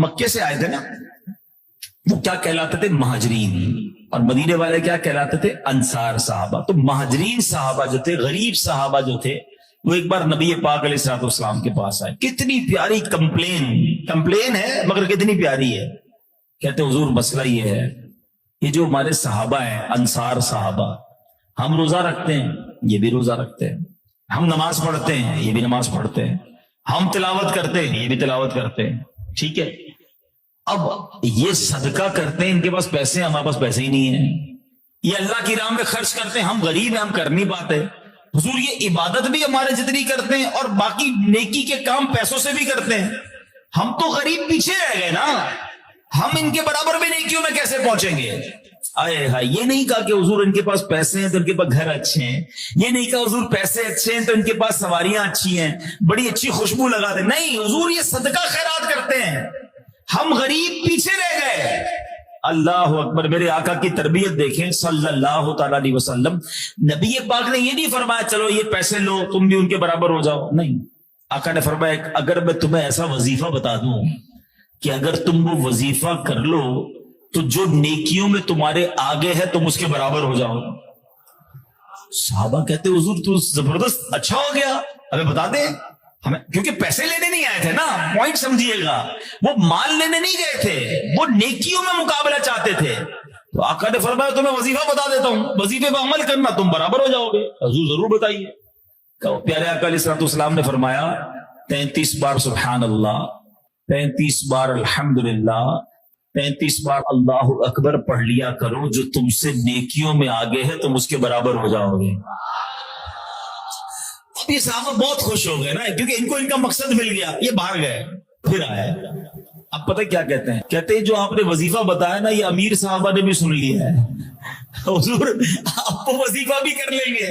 مکے سے آئے تھے نا، وہ کیا کہلاتے تھے؟ مہاجرین، اور مدینے والے کیا کہلاتے تھے؟ انصار صحابہ۔ تو مہاجرین صحابہ جو تھے، غریب صحابہ جو تھے، وہ ایک بار نبی پاک علیہ الصلوۃ والسلام کے پاس آئے۔ کتنی پیاری کمپلین ہے، مگر کتنی پیاری ہے۔ کہتے حضور مسئلہ یہ ہے، یہ جو ہمارے صحابہ ہیں، انصار صحابہ، ہم روزہ رکھتے ہیں، یہ بھی روزہ رکھتے ہیں، ہم نماز پڑھتے ہیں، یہ بھی نماز پڑھتے ہیں، ہم تلاوت کرتے ہیں، یہ بھی تلاوت کرتے ہیں، ٹھیک ہے، اب یہ صدقہ کرتے ہیں، ان کے پاس پیسے ہیں، ہمارے پاس پیسے ہی نہیں ہیں، یہ اللہ کی راہ میں خرچ کرتے ہیں، ہم غریب ہیں، ہم کر نہیں پاتے۔ حضور یہ عبادت بھی ہمارے جتنی کرتے ہیں اور باقی نیکی کے کام پیسوں سے بھی کرتے ہیں، ہم تو غریب پیچھے رہ گئے نا، ہم ان کے برابر بھی نیکیوں میں کیسے پہنچیں گے؟ آئے ہائے، یہ نہیں کہا کہ حضور ان کے پاس پیسے ہیں تو ان کے پاس گھر اچھے ہیں، یہ نہیں کہا حضور پیسے اچھے ہیں تو ان کے پاس سواریاں اچھی ہیں، بڑی اچھی خوشبو لگاتے، نہیں، حضور یہ صدقہ خیرات کرتے ہیں، ہم غریب پیچھے رہ گئے۔ اللہ اکبر، میرے آقا کی تربیت دیکھیں صلی اللہ تعالی علیہ وسلم۔ نبی پاک نے یہ نہیں فرمایا چلو یہ پیسے لو تم بھی ان کے برابر ہو جاؤ، نہیں، آقا نے فرمایا اگر میں تمہیں ایسا وظیفہ بتا دوں کہ اگر تم وہ وظیفہ کر لو تو جو نیکیوں میں تمہارے آگے ہے تم اس کے برابر ہو جاؤ۔ صحابہ کہتے حضور تو زبردست، اچھا ہو گیا، ہمیں بتا دیں ہمیں، کیونکہ پیسے لینے نہیں آئے تھے نا، پوائنٹ سمجھیے گا، وہ مال لینے نہیں گئے تھے، وہ نیکیوں میں مقابلہ چاہتے تھے۔ تو آقا نے فرمایا تمہیں وظیفہ بتا دیتا ہوں، وظیفے پہ عمل کرنا، تم برابر ہو جاؤ گے۔ حضور ضرور بتائیے۔ پیارے آقا علیہ الصلوۃ والسلام نے فرمایا 33 بار سبحان اللہ، 33 بار الحمدللہ، 33 بار اللہ اکبر پڑھ لیا کرو، جو تم سے نیکیوں میں آگے ہے تم اس کے برابر ہو جاؤ گے۔ اب یہ صحابہ بہت خوش ہو گئے نا، کیونکہ ان کو ان کا مقصد مل گیا، یہ باہر گئے، پھر آئے۔ اب پتہ کیا کہتے ہیں؟ کہتے ہیں جو آپ نے وظیفہ بتایا نا، یہ امیر صحابہ نے بھی سن لیا ہے۔ حضور آپ کو وظیفہ بھی کر لیں گے،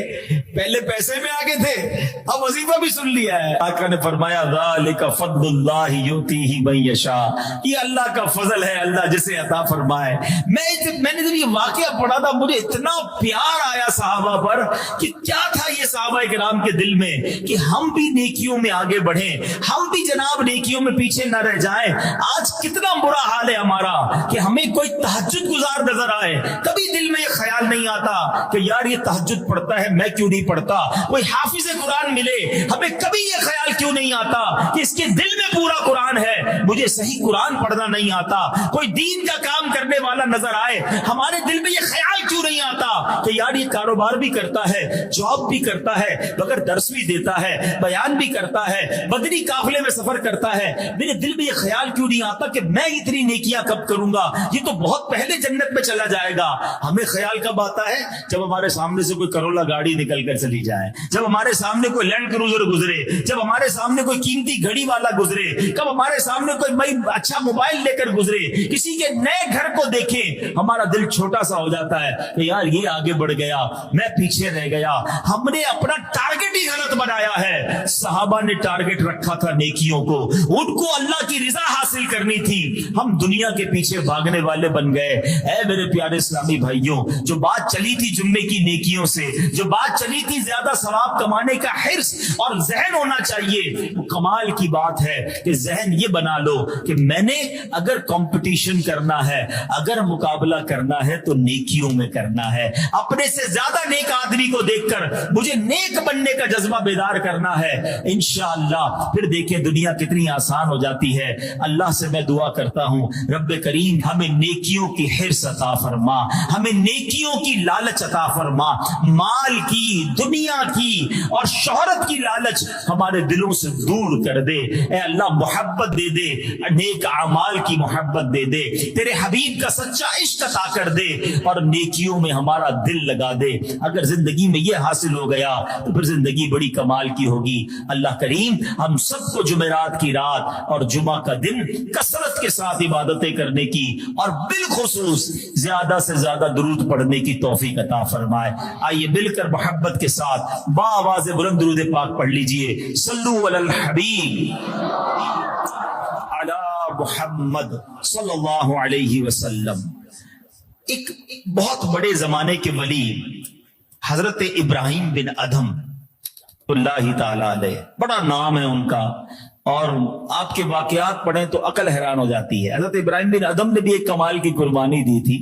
پہلے پیسے میں آگے تھے، اب وظیفہ بھی سن لیا ہے۔ آقا نے فرمایا ذالک فضل اللہ یؤتیہ من یشاء، یہ اللہ کا فضل ہے، اللہ جسے عطا فرمائے۔ میں نے جب یہ واقعہ پڑھا تھا مجھے اتنا پیار آیا صحابہ پر کہ کیا تھا یہ صحابہ کرام کے دل میں کہ ہم بھی نیکیوں میں آگے بڑھیں، ہم بھی جناب نیکیوں میں پیچھے نہ رہ جائیں۔ آج کتنا برا حال ہے ہمارا کہ ہمیں کوئی تہجد گزار نظر آئے، کبھی دل میں یہ خیال نہیں آتا کہ یار یہ تہجد پڑھتا ہے میں کیوں نہیں پڑھتا، کوئی حافظ قرآن ملے، ہمیں کبھی یہ خیال کیوں نہیں آتا کہ اس کے دل میں پورا قرآن ہے، مجھے صحیح قرآن پڑھنا نہیں آتا، کوئی دین کا کام کرنے والا نظر آئے، ہمارے دل میں یہ خیال کیوں نہیں آتا کہ یار یہ کاروبار بھی کرتا ہے، جاب بھی کرتا ہے، مگر درس بھی دیتا ہے، بیان بھی کرتا ہے، بدری قافلے میں سفر کرتا ہے، میرے دل میں یہ خیال کیوں نہیں آتا کہ میں اتنی نیکیاں کب کروں گا، یہ تو بہت پہلے جنت میں چلا جائے گا۔ ہمیں خیال کب آتا ہے؟ جب ہمارے سامنے سے کوئی کرولا گاڑی نکل کر چلی جائے، جب ہمارے سامنے کوئی لینڈ کروزر گزرے، جب ہمارے سامنے کوئی قیمتی گھڑی والا گزرے، کب ہمارے سامنے کوئی اچھا موبائل لے کر گزرے، کسی کے نئے گھر کو دیکھیں، ہمارا دل چھوٹا سا ہو جاتا ہے کہ یار یہ آگے بڑھ گیا میں پیچھے رہ گیا۔ ہم نے اپنا ٹارگٹ ہی غلط بنایا ہے۔ صحابہ نے ٹارگٹ رکھا تھا نیکیوں کو، ان کو اللہ کی رضا حاصل کرنی تھی، ہم دنیا کے پیچھے بھاگنے والے بن گئے۔ اے میرے پیارے اسلامی بھائیوں، جو بات چلی تھی جمعے کی نیکیوں سے، جو بات چلی تھی زیادہ ثواب کمانے کا حرص اور ذہن ہونا چاہیے، وہ کمال کی بات ہے کہ ذہن یہ بنا لو کہ میں نے اگر کمپٹیشن کرنا ہے، اگر مقابلہ کرنا ہے تو نیکیوں میں کرنا ہے، اپنے سے زیادہ نیک آدمی کو دیکھ کر مجھے نیک بننے کا جذبہ بیدار کرنا ہے۔ انشاءاللہ پھر دیکھیں دنیا کتنی آسان ہو جاتی ہے۔ اللہ سے میں دعا کرتا ہوں رب کریم ہمیں نیکیوں کی حرص عطا فرما، ہمیں نیکیوں کی لالچ عطا فرما، مال کی، دنیا کی اور شہرت کی لالچ ہمارے دلوں سے دور کر دے۔ اے اللہ محبت دے دے، نیک اعمال کی محبت دے دے، تیرے حبیب کا سچا عشق عطا کر دے اور نیکیوں میں ہمارا دل لگا دے۔ اگر زندگی میں یہ حاصل ہو گیا تو پھر زندگی بڑی کمال کی ہوگی۔ اللہ کریم ہم سب کو جمعرات کی رات اور جمعہ کا دن کثرت کے ساتھ عبادتیں کرنے کی اور بالخصوص زیادہ سے زیادہ درود پڑھنے کی توفیق عطا فرمائے۔ آئیے مل کر محبت کے ساتھ با آواز بلند درود پاک پڑھ لیجئے، صلو علی الحبیب علی محمد صلی اللہ علیہ وسلم۔ ایک بہت بڑے زمانے کے ولی حضرت ابراہیم بن ادھم اللہ تعالی علیہ، بڑا نام ہے ان کا، اور آپ کے واقعات پڑھیں تو عقل حیران ہو جاتی ہے. حضرت ابراہیم بن ادم نے بھی ایک کمال کی قربانی دی تھی.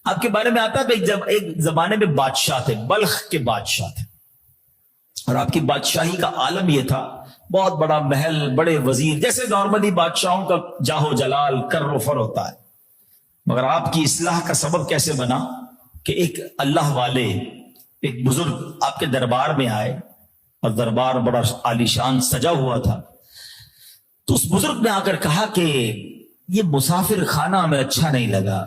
آپ کے بارے میں آتا ہے جب ایک زمانے میں بادشاہ تھے, بلخ کے بادشاہ تھے, اور آپ کی بادشاہی کا عالم یہ تھا, بہت بڑا محل, بڑے وزیر, جیسے نارملی بادشاہوں کا جاہو جلال کر و فر ہوتا ہے. مگر آپ کی اصلاح کا سبب کیسے بنا کہ ایک اللہ والے, ایک بزرگ آپ کے دربار میں آئے, اور دربار بڑا عالیشان سجا ہوا تھا. تو اس بزرگ نے آ کر کہا کہ یہ مسافر خانہ ہمیں اچھا نہیں لگا.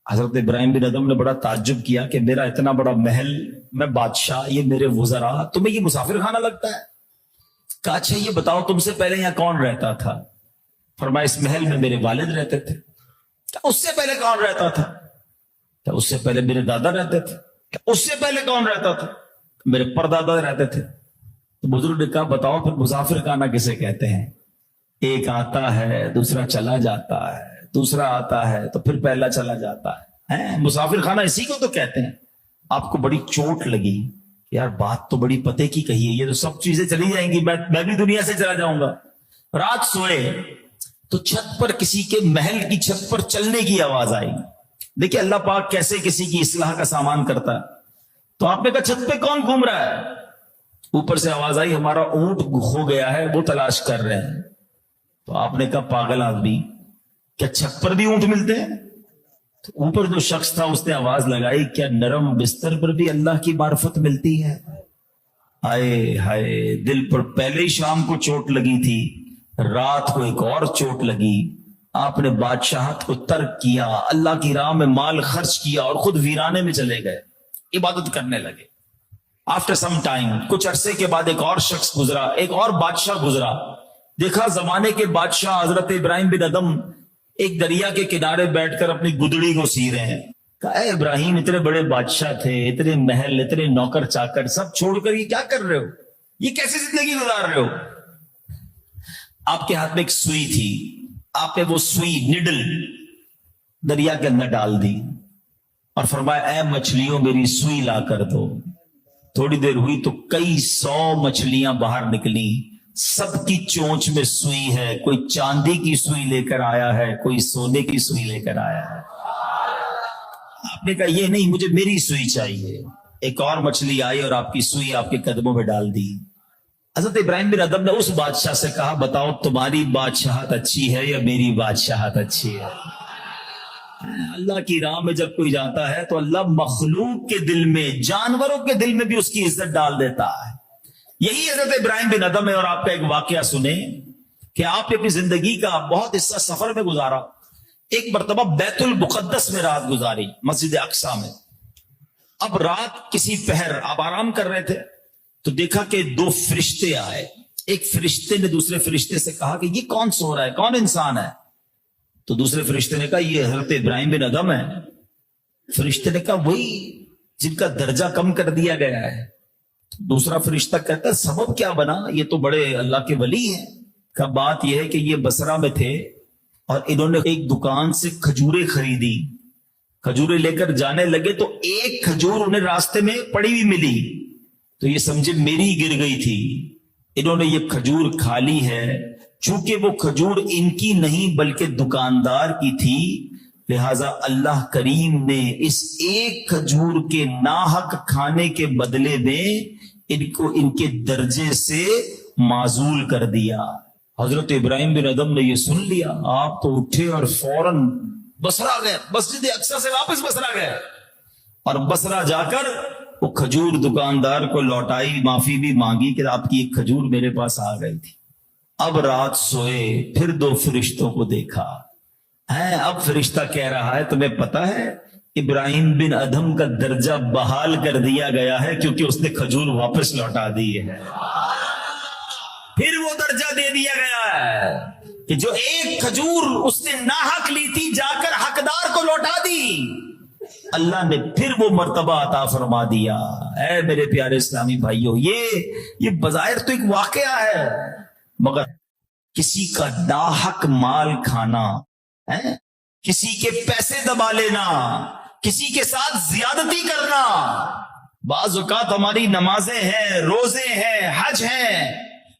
حضرت ابراہیم بن ادم نے بڑا تعجب کیا کہ میرا اتنا بڑا محل, میں بادشاہ, یہ میرے وزراء, تمہیں یہ مسافر خانہ لگتا ہے؟ کہا اچھا یہ بتاؤ تم سے پہلے یہاں کون رہتا تھا؟ فرمایا اس محل میں میرے والد رہتے تھے. اس سے پہلے کون رہتا تھا؟ کیا اس سے پہلے میرے دادا رہتے تھے؟ کیا اس سے پہلے کون رہتا تھا؟ میرے پردادا رہتے تھے. تو بزرگ نے کہا بتاؤ پھر مسافر خانہ کسے کہتے ہیں؟ ایک آتا ہے, دوسرا چلا جاتا ہے, دوسرا آتا ہے تو پھر پہلا چلا جاتا ہے. مسافر خانہ اسی کو تو کہتے ہیں. آپ کو بڑی چوٹ لگی, یار بات تو بڑی پتے کی کہی ہے, یہ تو سب چیزیں چلی جائیں گی, میں بھی دنیا سے چلا جاؤں گا. رات سوئے تو چھت پر کسی کے محل کی چھت پر چلنے کی آواز آئی. دیکھیں اللہ پاک کیسے کسی کی اصلاح کا سامان کرتا ہے. تو آپ نے کہا چھت پہ کون گھوم رہا ہے؟ اوپر سے آواز آئی ہمارا اونٹ کھو گیا ہے, وہ تلاش کر رہے ہیں. تو آپ نے کہا پاگل آدمی, کیا چھت پر بھی اونٹ ملتے ہیں؟ تو اوپر جو شخص تھا اس نے آواز لگائی کیا نرم بستر پر بھی اللہ کی معرفت ملتی ہے؟ ہائے ہائے, دل پر پہلے ہی شام کو چوٹ لگی تھی, رات کو ایک اور چوٹ لگی. آپ نے بادشاہت کو ترک کیا, اللہ کی راہ میں مال خرچ کیا اور خود ویرانے میں چلے گئے, عبادت کرنے لگے. آفٹر سم ٹائم, کچھ عرصے کے بعد ایک اور شخص گزرا, ایک اور بادشاہ گزرا. دیکھا زمانے کے بادشاہ حضرت ابراہیم بن ادم ایک دریا کے کنارے بیٹھ کر اپنی گدڑی کو سی رہے ہیں. کہا اے ابراہیم اتنے بڑے بادشاہ تھے, اتنے محل, اتنے نوکر چاکر, سب چھوڑ کر یہ کیا کر رہے ہو؟ یہ کیسی زندگی گزار رہے ہو؟ آپ کے ہاتھ میں ایک سوئی تھی, آپ نے وہ سوئی نڈل دریا کے اندر ڈال دی اور فرمایا اے مچھلیوں میری سوئی لا کر دو. تھوڑی دیر ہوئی تو کئی 100 مچھلیاں باہر نکلی, سب کی چونچ میں سوئی ہے. کوئی چاندی کی سوئی لے کر آیا ہے, کوئی سونے کی سوئی لے کر آیا ہے. آپ نے کہا یہ نہیں, مجھے میری سوئی چاہیے. ایک اور مچھلی آئی اور آپ کی سوئی آپ کے قدموں میں ڈال دی. حضرت ابراہیم بن ادم نے اس بادشاہ سے کہا بتاؤ تمہاری بادشاہت اچھی ہے یا میری بادشاہت اچھی ہے؟ اللہ کی راہ میں جب کوئی جاتا ہے تو اللہ مخلوق کے دل میں, جانوروں کے دل میں بھی اس کی عزت ڈال دیتا ہے. یہی حضرت ابراہیم بن ادم ہے. اور آپ کا ایک واقعہ سنیں کہ آپ نے اپنی زندگی کا بہت حصہ سفر میں گزارا. ایک مرتبہ بیت المقدس میں رات گزاری, مسجد اقصی میں. اب رات کسی پہر آپ آرام کر رہے تھے تو دیکھا کہ 2 فرشتے آئے. ایک فرشتے نے دوسرے فرشتے سے کہا کہ یہ کون سو رہا ہے, کون انسان ہے؟ تو دوسرے فرشتے نے کہا یہ حضرت ابراہیم بن ادم ہے. فرشتے نے کہا وہی جن کا درجہ کم کر دیا گیا ہے. دوسرا فرشتہ کہتا ہے سبب کیا بنا, یہ تو بڑے اللہ کے ولی ہیں. کا بات یہ ہے کہ یہ بصرہ میں تھے اور انہوں نے ایک دکان سے کھجوریں خریدی. کھجوریں لے کر جانے لگے تو ایک کھجور انہیں راستے میں پڑی ہوئی ملی, تو یہ سمجھے میری گر گئی تھی. انہوں نے یہ کھجور کھا لی ہے. چونکہ وہ کھجور ان کی نہیں بلکہ دکاندار کی تھی, لہذا اللہ کریم نے اس ایک کھجور کے ناحق کھانے کے بدلے میں ان کو ان کے درجے سے معزول کر دیا. حضرت ابراہیم بن ادم نے یہ سن لیا, آپ تو اٹھے اور فوراً بصرہ گئے, مسجد اقصی سے واپس بصرہ گئے اور بصرہ جا کر وہ کھجور دکاندار کو لوٹائی, معافی بھی مانگی کہ آپ کی ایک کھجور میرے پاس آ گئی تھی. اب رات سوئے, پھر 2 فرشتوں کو دیکھا ہے. اب فرشتہ کہہ رہا ہے تمہیں پتا ہے ابراہیم بن ادم کا درجہ بحال کر دیا گیا ہے کیونکہ اس نے کھجور واپس لوٹا دی ہے. پھر وہ درجہ دے دیا گیا ہے کہ جو ایک کھجور اس نے ناحق لی تھی جا کر حقدار کو لوٹا دی, اللہ نے پھر وہ مرتبہ عطا فرما دیا. اے میرے پیارے اسلامی بھائیوں, یہ بظاہر تو ایک واقعہ ہے, مگر کسی کا ناحق مال کھانا, کسی کے پیسے دبا لینا, کسی کے ساتھ زیادتی کرنا. بعض اوقات ہماری نمازیں ہیں, روزے ہیں, حج ہیں,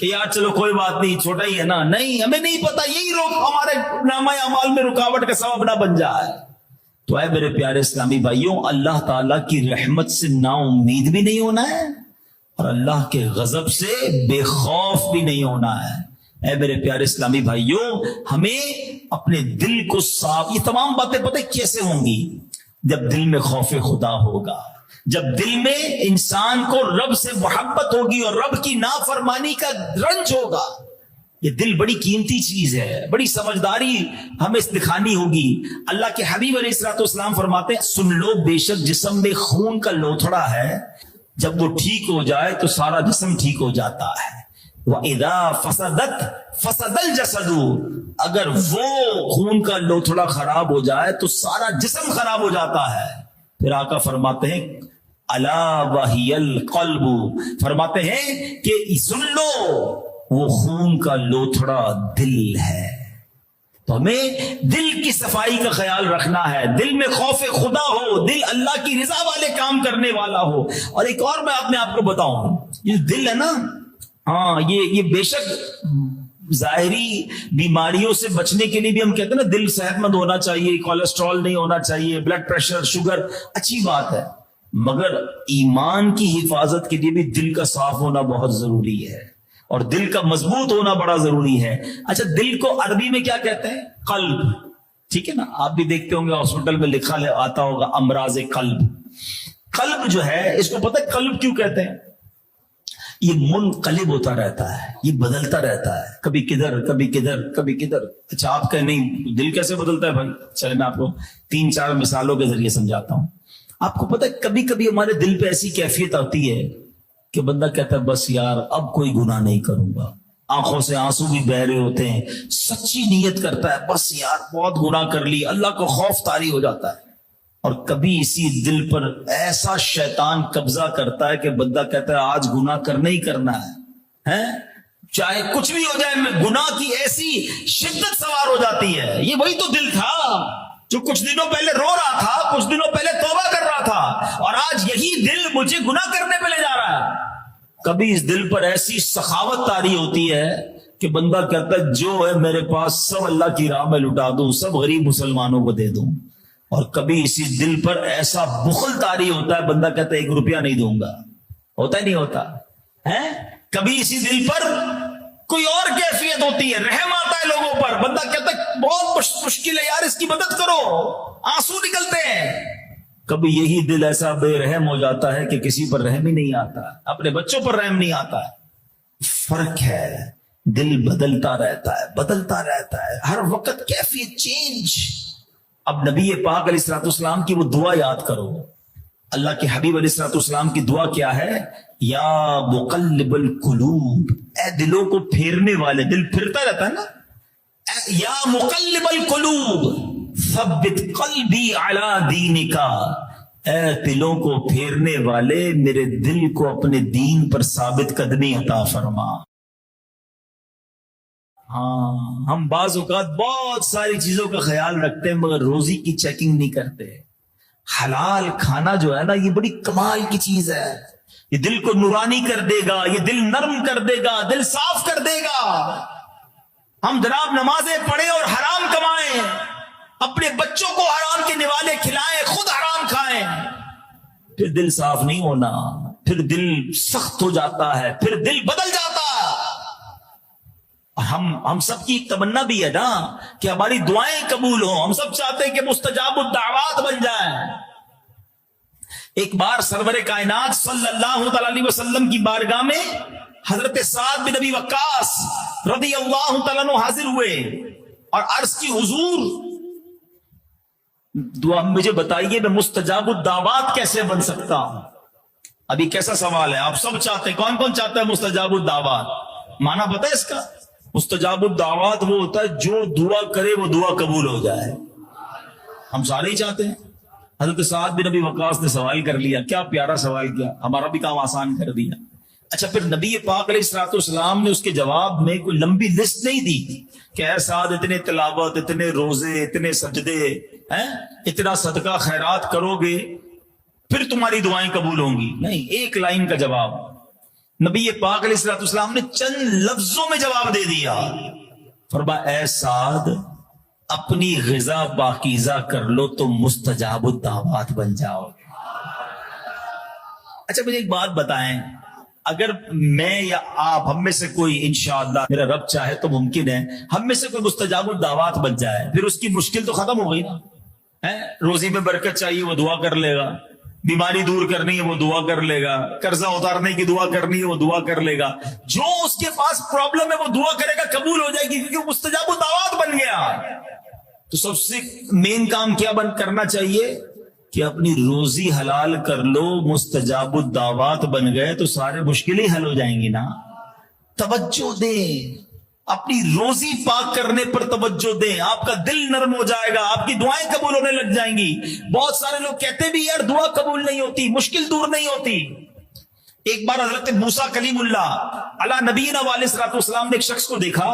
کہ یار چلو کوئی بات نہیں چھوٹا ہی ہے نا, نہیں, ہمیں نہیں پتا یہی ہمارے نامہ اعمال میں رکاوٹ کا سبب نہ بن جائے. تو اے میرے پیارے اسلامی بھائیوں, اللہ تعالیٰ کی رحمت سے نا امید بھی نہیں ہونا ہے اور اللہ کے غضب سے بے خوف بھی نہیں ہونا ہے. اے میرے پیارے اسلامی بھائیوں, ہمیں اپنے دل کو صاف, یہ تمام باتیں پتہ کیسے ہوں گی؟ جب دل میں خوف خدا ہوگا, جب دل میں انسان کو رب سے محبت ہوگی اور رب کی نافرمانی کا رنج ہوگا. یہ دل بڑی قیمتی چیز ہے, بڑی سمجھداری ہمیں دکھانی ہوگی. اللہ کے حبیب علیہ الصلوۃ والسلام فرماتے ہیں, سن لو بے شک جسم میں خون کا لوتھڑا ہے, جب وہ ٹھیک ہو جائے تو سارا جسم ٹھیک ہو جاتا ہے. وَإِذَا فَسَدَتْ فَسَدَ الْجَسَدُ, اگر وہ خون کا لوتھڑا خراب ہو جائے تو سارا جسم خراب ہو جاتا ہے. پھر آقا فرماتے ہیں الا وَهِيَ الْقَلْبُ, فرماتے ہیں کہ سن لو وہ خون کا لوتھڑا دل ہے. تو ہمیں دل کی صفائی کا خیال رکھنا ہے, دل میں خوف خدا ہو, دل اللہ کی رضا والے کام کرنے والا ہو. اور ایک اور میں اپنے آپ کو بتاؤں, یہ دل ہے نا, ہاں یہ بے شک ظاہری بیماریوں سے بچنے کے لیے بھی ہم کہتے ہیں نا دل صحت مند ہونا چاہیے, کولیسٹرول نہیں ہونا چاہیے, بلڈ پریشر, شوگر, اچھی بات ہے, مگر ایمان کی حفاظت کے لیے بھی دل کا صاف ہونا بہت ضروری ہے اور دل کا مضبوط ہونا بڑا ضروری ہے. اچھا, دل کو عربی میں کیا کہتے ہیں؟ قلب. ٹھیک ہے نا, آپ بھی دیکھتے ہوں گے ہاسپٹل میں لکھا آتا ہوگا امراض قلب. قلب جو ہے, اس کو پتہ ہے قلب کیوں کہتے ہیں؟ یہ منقلب ہوتا رہتا ہے, یہ بدلتا رہتا ہے, کبھی کدھر کبھی کدھر کبھی کدھر. اچھا, آپ کہیں نہیں دل کیسے بدلتا ہے بھائی؟ چلے میں آپ کو 3-4 مثالوں کے ذریعے سمجھاتا ہوں. آپ کو پتہ ہے کبھی کبھی ہمارے دل پہ ایسی کیفیت آتی ہے کہ بندہ کہتا ہے بس یار اب کوئی گناہ نہیں کروں گا, آنکھوں سے آنسو بھی بہ رہے ہوتے ہیں, سچی نیت کرتا ہے بس یار بہت گناہ کر لی, اللہ کو خوف طاری ہو جاتا ہے. اور کبھی اسی دل پر ایسا شیطان قبضہ کرتا ہے کہ بندہ کہتا ہے آج گناہ کرنا ہی کرنا ہے, چاہے کچھ بھی ہو جائے. گناہ کی ایسی شدت سوار ہو جاتی ہے. یہ وہی تو دل تھا جو کچھ دنوں پہلے رو رہا تھا, کچھ دنوں پہلے توبہ کر رہا تھا, اور آج یہی دل مجھے گناہ کرنے پہ لے جا رہا ہے. کبھی اس دل پر ایسی سخاوت طاری ہوتی ہے کہ بندہ کہتا ہے جو ہے میرے پاس سب اللہ کی راہ میں لٹا دوں, سب غریب مسلمانوں کو دے دوں. اور کبھی اسی دل پر ایسا بخل طاری ہوتا ہے, بندہ کہتا ہے 1 روپیہ نہیں دوں گا. ہوتا ہی نہیں ہوتا ہے. کبھی اسی دل پر کوئی اور کیفیت ہوتی ہے, رحم آتا ہے لوگوں پر, بندہ کہتا ہے بہت مشکل ہے یار اس کی مدد کرو, آنسو نکلتے ہیں. کبھی یہی دل ایسا بے رحم ہو جاتا ہے کہ کسی پر رحم ہی نہیں آتا, اپنے بچوں پر رحم نہیں آتا ہے. فرق ہے, دل بدلتا رہتا ہے, بدلتا رہتا ہے, ہر وقت کیفیت چینج. اب نبی پاک علیہ الصلوۃ والسلام کی وہ دعا یاد کرو. اللہ کے حبیب علیہ الصلوۃ والسلام کی دعا کیا ہے؟ یا مقلب القلوب, اے دلوں کو پھیرنے والے, دل پھرتا رہتا ہے نا, یا مقلب القلوب ثبت قلبی علی دینک, اے دلوں کو پھیرنے والے میرے دل کو اپنے دین پر ثابت قدمی عطا فرما. ہاں, ہم بعض اوقات بہت ساری چیزوں کا خیال رکھتے ہیں مگر روزی کی چیکنگ نہیں کرتے. حلال کھانا جو ہے نا یہ بڑی کمال کی چیز ہے, یہ دل کو نورانی کر دے گا, یہ دل نرم کر دے گا, دل صاف کر دے گا. ہم جناب نمازیں پڑھیں اور حرام کمائیں, اپنے بچوں کو حرام کے نوالے کھلائیں, خود حرام کھائیں, پھر دل صاف نہیں ہونا, پھر دل سخت ہو جاتا ہے, پھر دل بدل جاتا ہے. ہم سب کی ایک تمنا بھی ہے نا کہ ہماری دعائیں قبول ہوں, ہم سب چاہتے ہیں کہ مستجاب الدعوات بن جائیں. ایک بار سرور کائنات صلی اللہ تعالی علیہ وسلم کی بارگاہ میں حضرت سعد بن ابی وقاص رضی اللہ تعالیٰ عنہ حاضر ہوئے اور عرض کی حضور دعا مجھے بتائیے میں مستجاب الدعوات کیسے بن سکتا ہوں. ابھی کیسا سوال ہے, آپ سب چاہتے ہیں, کون کون چاہتا ہے مستجاب الدعوات؟ معنی پتہ ہے اس کا؟ مستجاب الدعوات وہ ہوتا ہے جو دعا کرے وہ دعا قبول ہو جائے. ہم سارے ہی چاہتے ہیں. حضرت سعد بن ابی وقاص نے سوال کر لیا, کیا پیارا سوال کیا, ہمارا بھی کام آسان کر دیا. اچھا, پھر نبی پاک علیہ الصلوۃ والسلام نے اس کے جواب میں کوئی لمبی لسٹ نہیں دی کہ اے سعد اتنے تلاوت, اتنے روزے, اتنے سجدے, اتنا صدقہ خیرات کرو گے پھر تمہاری دعائیں قبول ہوں گی. نہیں, ایک لائن کا جواب, نبی پاک علیہ الصلوۃ والسلام نے چند لفظوں میں جواب دے دیا. فرمایا اے سعد اپنی غذا پاکیزہ کر لو تو مستجاب الدعوات بن جاؤ گے. اچھا مجھے ایک بات بتائیں, اگر میں یا آپ ہم میں سے کوئی انشاءاللہ میرا رب چاہے تو ممکن ہے ہم میں سے کوئی مستجاب الدعوات بن جائے, پھر اس کی مشکل تو ختم ہو گئی نا. روزی میں برکت چاہیے وہ دعا کر لے گا, بیماری دور کرنی ہے وہ دعا کر لے گا, قرضہ اتارنے کی دعا کرنی ہے وہ دعا کر لے گا, جو اس کے پاس پرابلم ہے وہ دعا کرے گا, قبول ہو جائے گی کیونکہ وہ مستجاب الدعوات بن گیا. تو سب سے مین کام کیا کرنا چاہیے کہ اپنی روزی حلال کر لو, مستجاب الدعوات بن گئے تو سارے مشکلیں حل ہو جائیں گی نا. توجہ دیں, اپنی روزی پاک کرنے پر توجہ دیں, آپ کا دل نرم ہو جائے گا, آپ کی دعائیں قبول ہونے لگ جائیں گی. بہت سارے لوگ کہتے بھی یار دعا قبول نہیں ہوتی, مشکل دور نہیں ہوتی. ایک بار حضرت موسیٰ کلیم اللہ علی نبینا علیہ الصلوۃ والسلام نے ایک شخص کو دیکھا,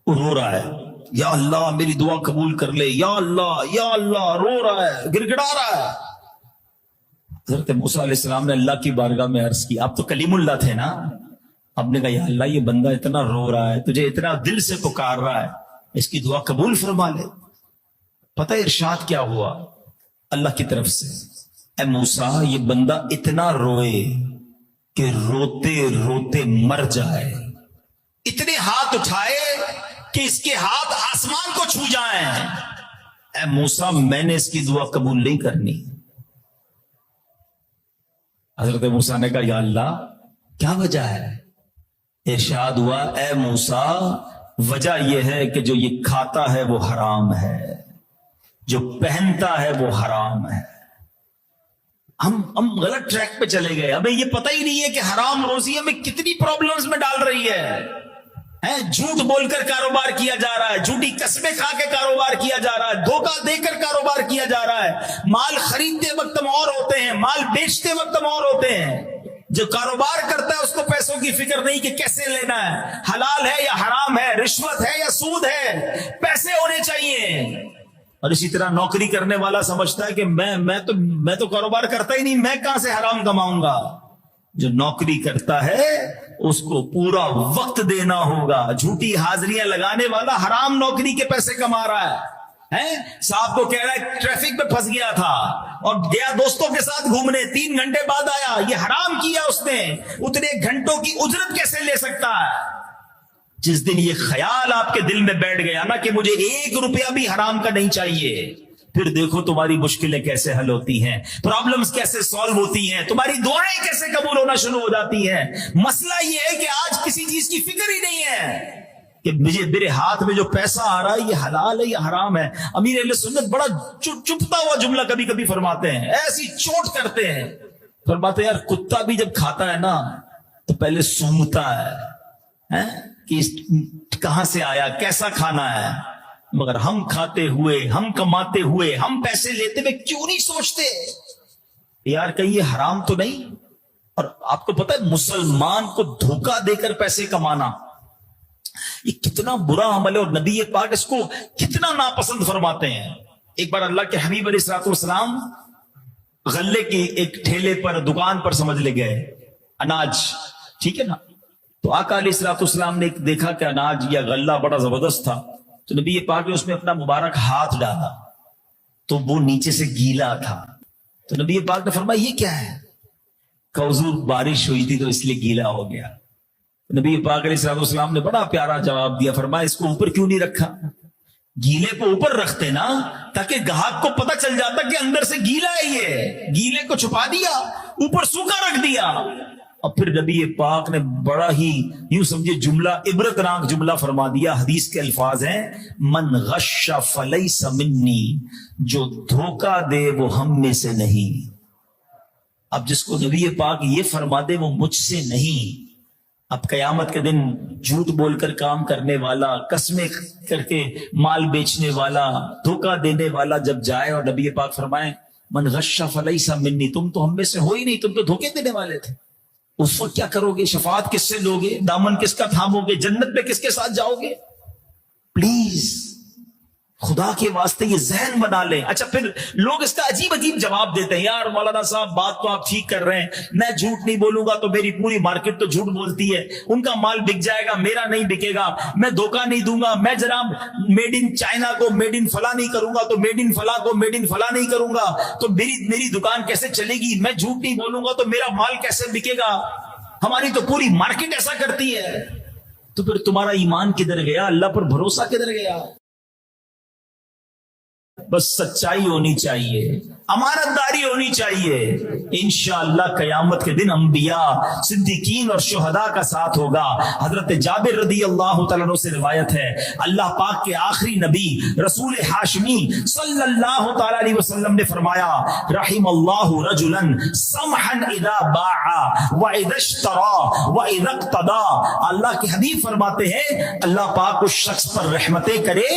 وہ رو رہا ہے, یا اللہ میری دعا قبول کر لے, یا اللہ رو رہا ہے, گر گڑا رہا ہے. حضرت موسیٰ علیہ السلام نے اللہ کی بارگاہ میں عرض کی, آپ تو کلیم اللہ تھے نا, آپ نے کہا یا اللہ یہ بندہ اتنا رو رہا ہے, تجھے اتنا دل سے پکار رہا ہے, اس کی دعا قبول فرما لے. پتہ ارشاد کیا ہوا اللہ کی طرف سے, اے موسیٰ یہ بندہ اتنا روئے کہ روتے روتے مر جائے, اتنے ہاتھ اٹھائے کہ اس کے ہاتھ آسمان کو چھو جائیں. اے موسیٰ میں نے اس کی دعا قبول نہیں کرنی. حضرت موسیٰ نے کہا یا اللہ کیا وجہ ہے؟ ارشاد ہوا اے موسیٰ وجہ یہ ہے کہ جو یہ کھاتا ہے وہ حرام ہے, جو پہنتا ہے وہ حرام ہے. ہم غلط ٹریک پہ چلے گئے, ہمیں یہ پتہ ہی نہیں ہے کہ حرام روزی ہمیں کتنی پرابلمز میں ڈال رہی ہے. جھوٹ بول کر کاروبار کیا جا رہا ہے, جھوٹی قسمیں کھا کے کاروبار کیا جا رہا ہے, دھوکہ دے کر کاروبار کیا جا رہا ہے. مال خریدتے وقت ہم اور ہوتے ہیں, مال بیچتے وقت ہم اور ہوتے ہیں. جو کاروبار کرتا ہے اس کو پیسوں کی فکر نہیں کہ کیسے لینا ہے, حلال ہے یا حرام ہے, رشوت ہے یا سود ہے, پیسے ہونے چاہیے. اور اسی طرح نوکری کرنے والا سمجھتا ہے کہ میں تو کاروبار کرتا ہی نہیں, میں کہاں سے حرام کماؤں گا. جو نوکری کرتا ہے اس کو پورا وقت دینا ہوگا. جھوٹی حاضریاں لگانے والا حرام نوکری کے پیسے کما رہا ہے. صاحب کو کہہ رہا ہے ٹریفک پہ پھنس گیا تھا اور گیا دوستوں کے ساتھ گھومنے, 3 گھنٹے بعد آیا, یہ حرام کیا اس نے. اتنے گھنٹوں کی اجرت کیسے لے سکتا ہے؟ جس دن یہ خیال آپ کے دل میں بیٹھ گیا نا کہ مجھے 1 روپیہ بھی حرام کا نہیں چاہیے, پھر دیکھو تمہاری مشکلیں کیسے حل ہوتی ہیں, پرابلمز کیسے سالو ہوتی ہیں, تمہاری دعائیں کیسے قبول ہونا شروع ہو جاتی ہیں. مسئلہ یہ ہے کہ آج کسی چیز کی فکر ہی نہیں ہے کہ میرے ہاتھ میں جو پیسہ آ رہا ہے یہ حلال ہے یا حرام ہے. امیر اہل سنت بڑا چپتا ہوا جملہ کبھی کبھی فرماتے ہیں, ایسی چوٹ کرتے ہیں, فرماتے ہیں یار کتا بھی جب کھاتا ہے نا تو پہلے سونگتا ہے کہ کہاں سے آیا, کیسا کھانا ہے, مگر ہم کھاتے ہوئے, ہم کماتے ہوئے, ہم پیسے لیتے ہوئے کیوں نہیں سوچتے یار کہیں یہ حرام تو نہیں. اور آپ کو پتا ہے مسلمان کو دھوکہ دے کر پیسے کمانا یہ کتنا برا عمل ہے, اور نبی پاک اس کو کتنا ناپسند فرماتے ہیں. ایک بار اللہ کے حبیب علیہ الصلوۃ والسلام غلے کی ایک ٹھیلے پر, دکان پر سمجھ لے گئے, اناج, ٹھیک ہے نا. تو آقا علیہ الصلوۃ والسلام نے دیکھا کہ اناج یا غلہ بڑا زبردست تھا, تو نبی پاک نے اس میں اپنا مبارک ہاتھ ڈالا تو وہ نیچے سے گیلا تھا. تو نبی پاک نے فرمایا یہ کیا ہے؟ کہ حضور بارش ہوئی تھی تو اس لیے گیلا ہو گیا. نبی پاک علیہ الصلوۃ والسلام نے بڑا پیارا جواب دیا, فرمایا اس کو اوپر کیوں نہیں رکھا؟ گیلے کو اوپر رکھتے نا تاکہ گاہک کو پتہ چل جاتا کہ اندر سے گیلا ہے, یہ گیلے کو چھپا دیا, اوپر سوکھا رکھ دیا. اور پھر نبی پاک نے بڑا ہی یوں سمجھے جملہ, عبرت ناک جملہ فرما دیا. حدیث کے الفاظ ہیں من غش فلیس منی, جو دھوکہ دے وہ ہم میں سے نہیں. اب جس کو نبی پاک یہ فرما دے وہ مجھ سے نہیں. اب قیامت کے دن جھوٹ بول کر کام کرنے والا, قسمیں کر کے مال بیچنے والا, دھوکہ دینے والا جب جائے اور نبی پاک فرمائے من غش فلیس منی, تم تو ہم میں سے ہو ہی نہیں, تم تو دھوکے دینے والے تھے, اس وقت کیا کرو گے؟ شفاعت کس سے لو گے؟ دامن کس کا تھامو گے؟ جنت میں کس کے ساتھ جاؤ گے؟ پلیز خدا کے واسطے یہ ذہن بنا لیں. اچھا پھر لوگ اس کا عجیب عجیب جواب دیتے ہیں, یار مولانا صاحب بات تو آپ ٹھیک کر رہے ہیں, میں جھوٹ نہیں بولوں گا تو میری پوری مارکیٹ تو جھوٹ بولتی ہے, ان کا مال بک جائے گا میرا نہیں بکے گا, میں دھوکہ نہیں دوں گا, میں جناب میڈ ان چائنا کو میڈ ان فلاں نہیں کروں گا تو میڈ ان فلاں کو میڈ ان فلاں نہیں کروں گا تو میری دکان کیسے چلے گی, میں جھوٹ نہیں بولوں گا تو میرا مال کیسے بکے گا, ہماری تو پوری مارکیٹ ایسا کرتی ہے. تو پھر تمہارا ایمان کدھر گیا, اللہ پر بھروسہ کدھر گیا؟ بس سچائی ہونی چاہیے, امانت داری ہونی چاہیے. انشاءاللہ قیامت کے دن انبیاء, صدیقین اور شہداء کا ساتھ ہوگا. حضرت جابر رضی اللہ تعالیٰ عنہ سے روایت ہے, اللہ پاک کے آخری نبی رسول ہاشمی صلی اللہ تعالیٰ علیہ وسلم نے فرمایا, رحم اللہ رجلا سمحا اذا باع واذا اشترى واذا اقتضى. اللہ کے حبیب فرماتے ہیں اللہ پاک اس شخص پر رحمتیں کرے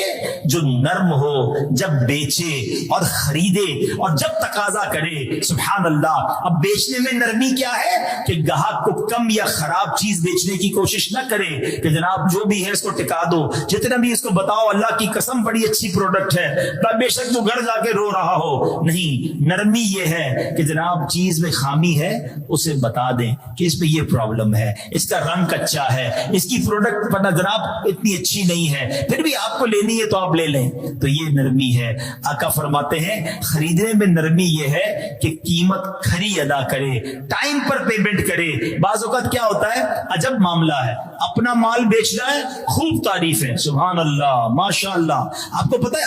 جو نرم ہو جب بیچے اور خریدے اور جب تقاضا کرے. سبحان اللہ. اب بیچنے میں نرمی کیا ہے کہ گاہک کو کم یا خراب چیز بیچنے کی کوشش نہ کرے کہ جناب جو بھی ہے اس کو ٹکا دو, جتنا بھی اس کو بتاؤ اللہ کی قسم بڑی اچھی پروڈکٹ ہے, بے شک تو گھر جا کے رو رہا ہو. نہیں, نرمی یہ ہے کہ جناب چیز میں خامی ہے اسے بتا دیں کہ اس میں یہ پرابلم ہے, اس کا رنگ کچا ہے, اس کی پروڈکٹ پر جناب اتنی اچھی نہیں ہے, پھر بھی آپ کو لینی ہے تو آپ لے لیں. تو یہ نرمی ہے. آقا فرماتے ہیں خریدنے میں نرمی یہ ہے کہ قیمت کھری ادا کرے, ٹائم پر پیمنٹ کرے. بعض اوقات کیا ہوتا ہے, عجب معاملہ ہے, اپنا مال بیچنا ہے, خوب تعریف ہے, سبحان اللہ ماشاء اللہ. آپ کو پتا ہے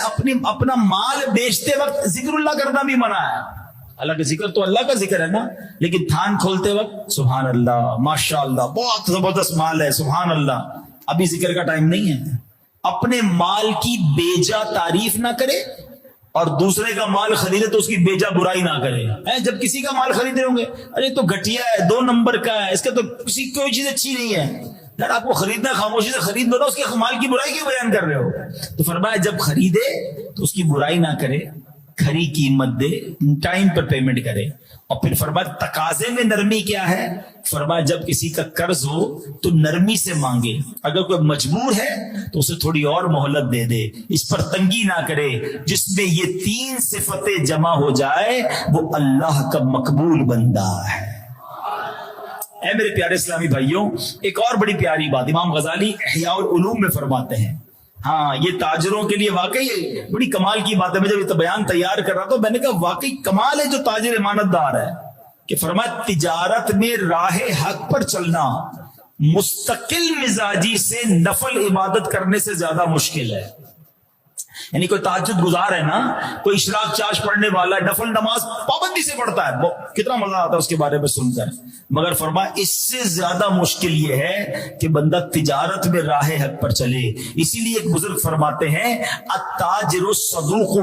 اپنا مال بیچتے وقت ذکر اللہ کرنا بھی منع ہے. اللہ کا ذکر تو اللہ کا ذکر ہے نا, لیکن تھان کھولتے وقت سبحان اللہ ماشاء اللہ بہت زبردست مال ہے, سبحان اللہ. ابھی ذکر کا ٹائم نہیں ہے. اپنے مال کی بیجا تعریف نہ کرے اور دوسرے کا مال خریدے تو اس کی بیجا برائی نہ کرے. جب کسی کا مال خریدے ہوں گے, ارے تو گھٹیا ہے, 2 نمبر کا ہے, اس کا تو کسی کوئی چیز اچھی نہیں ہے. یار آپ کو خریدنا, خاموشی سے خرید لو نا, اس کے مال کی برائی کیوں بیان کر رہے ہو؟ تو فرمایا جب خریدے تو اس کی برائی نہ کرے, کھری قیمت دے, ٹائم پر پیمنٹ کرے. اور پھر فرمایا تقاضے میں نرمی کیا ہے, فرمایا جب کسی کا قرض ہو تو نرمی سے مانگے, اگر کوئی مجبور ہے تو اسے تھوڑی اور مہلت دے دے, اس پر تنگی نہ کرے. جس میں یہ 3 صفتیں جمع ہو جائے وہ اللہ کا مقبول بندہ ہے. اے میرے پیارے اسلامی بھائیوں, ایک اور بڑی پیاری بات امام غزالی احیاء العلوم میں فرماتے ہیں. ہاں یہ تاجروں کے لیے واقعی بڑی کمال کی بات ہے. میں جب یہ بیان تیار کر رہا تھا میں نے کہا واقعی کمال ہے جو تاجر امانت دار ہے, کہ فرمایا تجارت میں راہ حق پر چلنا مستقل مزاجی سے نفل عبادت کرنے سے زیادہ مشکل ہے. یعنی کوئی تہجد گزار ہے نا, کوئی اشراق چاش پڑھنے والا ہے, نفل نماز پابندی سے پڑھتا ہے, کتنا مزہ آتا ہے اس کے بارے میں سن کر. مگر فرمایا اس سے زیادہ مشکل یہ ہے کہ بندہ تجارت میں راہ حق پر چلے. اسی لیے ایک بزرگ فرماتے ہیں التاجر الصدوق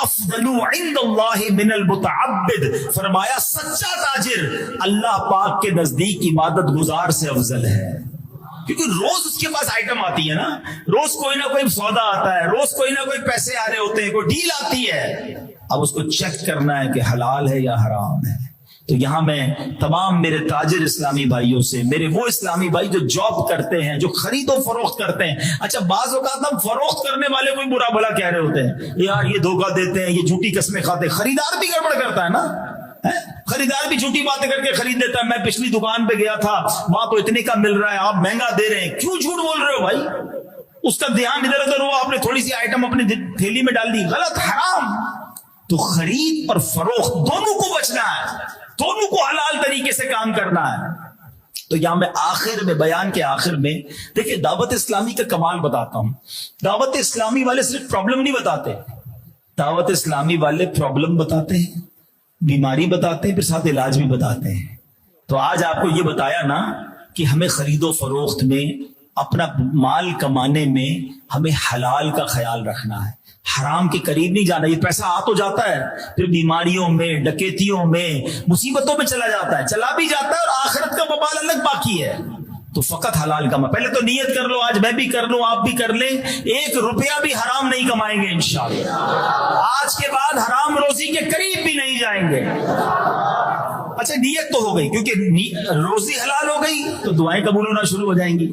افضل عند اللہ من المتعبد. فرمایا سچا تاجر اللہ پاک کے نزدیک عبادت گزار سے افضل ہے, کیونکہ روز اس کے پاس آئٹم آتی ہے نا, روز کوئی نہ کوئی سودا آتا ہے, روز کوئی نہ کوئی پیسے آ رہے ہوتے ہیں, کوئی ڈیل آتی ہے. اب اس کو چیک کرنا ہے کہ حلال ہے یا حرام ہے. تو یہاں میں تمام میرے تاجر اسلامی بھائیوں سے, میرے وہ اسلامی بھائی جو جاب کرتے ہیں, جو خرید و فروخت کرتے ہیں. اچھا بعض اوقات ہم فروخت کرنے والے کوئی برا بھلا کہہ رہے ہوتے ہیں, یار یہ دھوکہ دیتے ہیں, یہ جھوٹی قسمیں کھاتے ہیں. خریدار بھی گڑبڑ کرتا ہے نا, خریدار بھی جھوٹی باتیں کر کے خرید دیتا ہے. میں پچھلی دکان پہ گیا تھا, وہاں تو اتنے کا مل رہا ہے, آپ مہنگا دے رہے ہیں, کیوں جھوٹ بول رہے ہو بھائی؟ اس کا دھیان ادھر ادھر ہوا, آپ نے تھوڑی سی آئٹم اپنی تھیلی میں ڈال دی, غلط, حرام. تو خرید اور فروخت دونوں کو بچنا ہے, دونوں کو حلال طریقے سے کام کرنا ہے. تو یہاں میں آخر میں, بیان کے آخر میں دیکھیں دعوت اسلامی کا کمال بتاتا ہوں. دعوت اسلامی والے صرف پرابلم نہیں بتاتے, دعوت اسلامی والے پرابلم بتاتے ہیں, بیماری بتاتے ہیں, پھر ساتھ علاج بھی بتاتے ہیں. تو آج آپ کو یہ بتایا نا کہ ہمیں خرید و فروخت میں, اپنا مال کمانے میں ہمیں حلال کا خیال رکھنا ہے, حرام کے قریب نہیں جانا. یہ پیسہ آ تو جاتا ہے, پھر بیماریوں میں, ڈکیتیوں میں, مصیبتوں میں چلا جاتا ہے, چلا بھی جاتا ہے, اور آخرت کا وبال الگ باقی ہے. تو فقط حلال کما. پہلے تو نیت کر لو, آج میں بھی کر لوں, آپ بھی کر لیں, 1 روپیہ بھی حرام نہیں کمائیں گے انشاءاللہ. آج کے بعد حرام روزی کے قریب بھی نہیں جائیں گے. اچھا نیت تو ہو گئی، کیونکہ روزی حلال ہو گئی تو دعائیں قبول ہونا شروع ہو جائیں گی،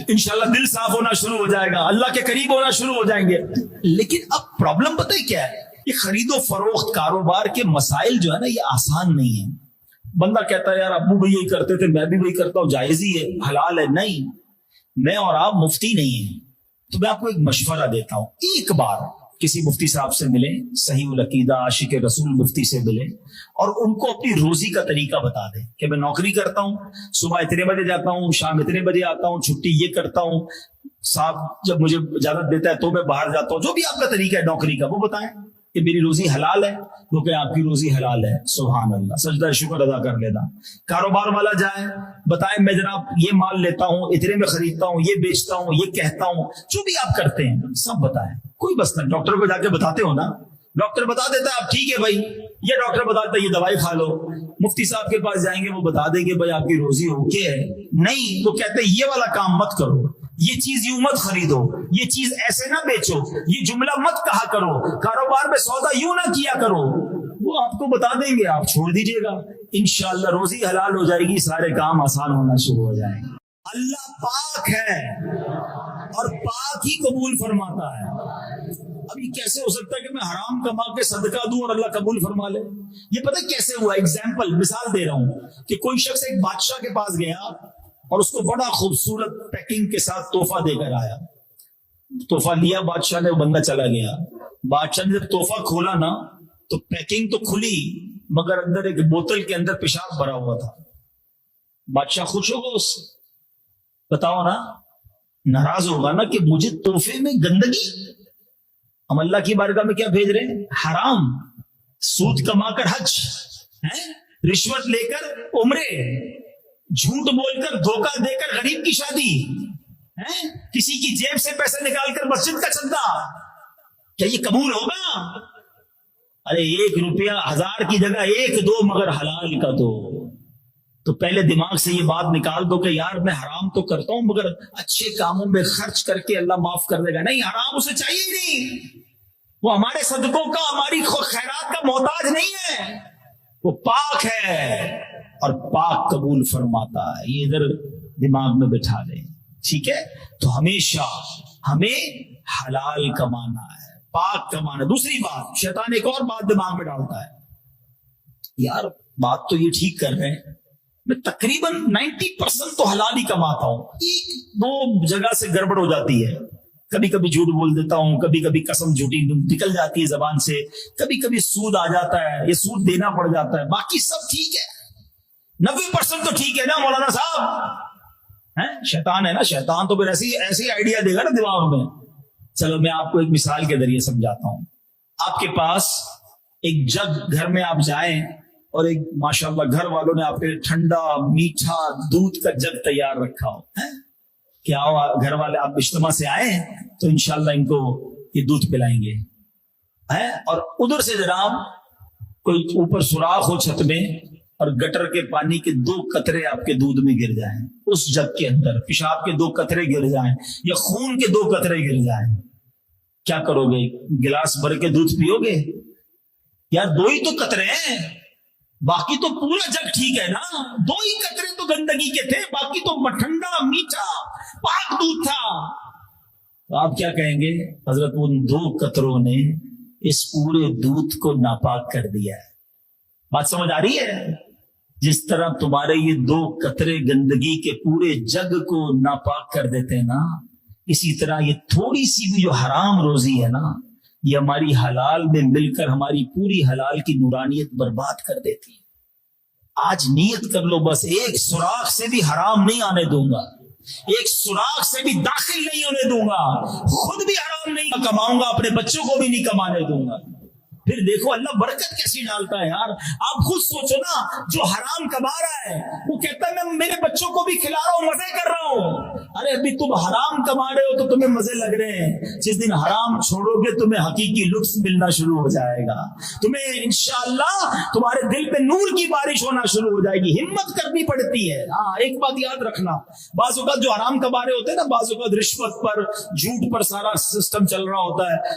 انشاءاللہ دل صاف ہونا شروع ہو جائے گا، اللہ کے قریب ہونا شروع ہو جائیں گے۔ لیکن اب پرابلم پتہ ہے کیا ہے؟ یہ خرید و فروخت کاروبار کے مسائل جو ہے نا یہ آسان نہیں ہے۔ بندہ کہتا ہے یار ابو بھی یہی کرتے تھے، میں بھی وہی کرتا ہوں، جائز ہی ہے، حلال ہے۔ نہیں، میں اور آپ مفتی نہیں ہیں، تو میں آپ کو ایک مشورہ دیتا ہوں، ایک بار کسی مفتی صاحب سے ملیں، صحیح العقیدہ عاشق رسول مفتی سے ملیں اور ان کو اپنی روزی کا طریقہ بتا دیں کہ میں نوکری کرتا ہوں، صبح اتنے بجے جاتا ہوں، شام اتنے بجے آتا ہوں، چھٹی یہ کرتا ہوں، صاحب جب مجھے اجازت دیتا ہے تو میں باہر جاتا ہوں، جو بھی آپ کا طریقہ ہے نوکری کا وہ بتائیں کہ میری روزی حلال ہے، وہ کہ آپ کی روزی حلال ہے، سبحان اللہ، سجدہ شکر ادا کر لینا۔ کاروبار والا جائے بتائیں میں جناب یہ مال لیتا ہوں، اتنے میں خریدتا ہوں، یہ بیچتا ہوں، یہ کہتا ہوں، جو بھی آپ کرتے ہیں سب بتائیں، کوئی بس نہیں۔ ڈاکٹر کو جا کے بتاتے ہو نا، ڈاکٹر بتا دیتا ہے آپ ٹھیک ہے بھائی، یہ ڈاکٹر بتاتا ہے یہ دوائی کھا لو، مفتی صاحب کے پاس جائیں گے وہ بتا دیں گے بھائی آپ کی روزی اوکے ہے، نہیں وہ کہتے ہیں یہ والا کام مت کرو، یہ چیز یوں مت خریدو، یہ چیز ایسے نہ بیچو، یہ جملہ مت کہا کرو، کاروبار میں سودا یوں نہ کیا کرو، وہ آپ کو بتا دیں گے، آپ چھوڑ دیجئے گا، انشاءاللہ روزی حلال ہو جائے گی، سارے کام آسان ہونا شروع ہو جائیں گے۔ اللہ پاک ہے اور پاک ہی قبول فرماتا ہے۔ اب یہ کیسے ہو سکتا ہے کہ میں حرام کما کے صدقہ دوں اور اللہ قبول فرما لے؟ یہ پتہ کیسے ہوا؟ ایگزامپل مثال دے رہا ہوں کہ کوئی شخص ایک بادشاہ کے پاس گیا اور اس کو بڑا خوبصورت پیکنگ کے ساتھ تحفہ دے کر آیا، تحفہ لیا بادشاہ نے، وہ بندہ چلا گیا، بادشاہ نے جب تحفہ کھولا نا تو پیکنگ تو کھلی مگر اندر ایک بوتل کے اندر پیشاب بھرا ہوا تھا۔ بادشاہ خوش ہوگا اس سے؟ بتاؤ نا، ناراض ہوگا نا کہ مجھے تحفے میں گندگی، ہم اللہ کی بارگاہ میں کیا بھیج رہے ہیں؟ حرام، سود کما کر حج، رشوت لے کر عمرے، جھوٹ بول کر دھوکہ دے کر غریب کی شادی، کسی کی جیب سے پیسے نکال کر مسجد کا چندہ، کیا یہ قبول ہوگا؟ ارے 1 روپیہ 1000 کی جگہ 1 دو مگر حلال کا دو۔ تو پہلے دماغ سے یہ بات نکال دو کہ یار میں حرام تو کرتا ہوں مگر اچھے کاموں میں خرچ کر کے اللہ معاف کر دے گا۔ نہیں، حرام اسے چاہیے ہی نہیں، وہ ہمارے صدقوں کا، ہماری خیرات کا محتاج نہیں ہے، وہ پاک ہے اور پاک قبول فرماتا ہے۔ یہ ادھر دماغ میں بٹھا لیں، ٹھیک ہے؟ تو ہمیشہ ہمیں حلال کمانا ہے، پاک کمانا۔ دوسری بات، شیطان ایک اور بات دماغ میں ڈالتا ہے، یار بات تو یہ ٹھیک کر رہے ہیں، میں تقریباً 90% تو حلال ہی کماتا ہوں، 1-2 جگہ سے گڑبڑ ہو جاتی ہے، کبھی کبھی جھوٹ بول دیتا ہوں، کبھی کبھی قسم جھوٹی نکل جاتی ہے زبان سے، کبھی کبھی سود آ جاتا ہے، یہ سود دینا پڑ جاتا ہے، باقی سب ٹھیک ہے، 90% تو ٹھیک ہے نا مولانا صاحب؟ شیطان ہے نا، شیطان تو پھر ایسی آئیڈیا دے گا نا دماغ میں۔ چلو میں آپ کو ایک مثال کے ذریعے سمجھاتا ہوں۔ آپ کے پاس ایک جگ، گھر میں آپ جائیں اور ایک ماشاءاللہ گھر والوں نے آپ کے ٹھنڈا میٹھا دودھ کا جگ تیار رکھا ہو، کیا گھر والے آپ اجتماع سے آئے تو انشاءاللہ ان کو یہ دودھ پلائیں گے، اور ادھر سے جناب کوئی اوپر سوراخ ہو چھت میں اور گٹر کے پانی کے 2 قطرے آپ کے دودھ میں گر جائیں، اس جگ کے اندر پیشاب کے 2 قطرے گر جائیں یا خون کے 2 قطرے گر جائیں، کیا کرو گے؟ گلاس بھر کے دودھ پیو گے؟ یار 2 ہی تو قطرے ہیں، باقی تو پورا جگ ٹھیک ہے نا، 2 ہی قطرے تو گندگی کے تھے، باقی تو ٹھنڈا میٹھا پاک دودھ تھا۔ تو آپ کیا کہیں گے؟ حضرت ان 2 قطروں نے اس پورے دودھ کو ناپاک کر دیا ہے۔ بات سمجھ آ رہی ہے؟ جس طرح تمہارے یہ 2 قطرے گندگی کے پورے جگ کو ناپاک کر دیتے ہیں نا، اسی طرح یہ تھوڑی سی بھی جو حرام روزی ہے نا، یہ ہماری حلال میں مل کر ہماری پوری حلال کی نورانیت برباد کر دیتی ہے۔ آج نیت کر لو، بس ایک سوراخ سے بھی حرام نہیں آنے دوں گا، ایک سوراخ سے بھی داخل نہیں ہونے دوں گا، خود بھی حرام نہیں کماؤں گا، اپنے بچوں کو بھی نہیں کمانے دوں گا۔ پھر دیکھو اللہ برکت کیسی ڈالتا ہے یار۔ آپ خود سوچو نا، جو حرام کما رہا ہے وہ کہتا ہے میں میرے بچوں کو بھی کھلا رہا ہوں، مزے کر رہا ہوں۔ ارے ابھی تم حرام کما رہے ہو تو تمہیں مزے لگ رہے ہیں، جس دن حرام چھوڑو گے تمہیں حقیقی لطف ملنا شروع ہو جائے گا، تمہیں انشاءاللہ تمہارے دل پہ نور کی بارش ہونا شروع ہو جائے گی۔ ہمت کرنی پڑتی ہے۔ ہاں ایک بات یاد رکھنا، بعض اوقات جو حرام کما رہے ہوتے ہیں نا، بعض اوقات رشوت پر جھوٹ پر سارا سسٹم چل رہا ہوتا ہے،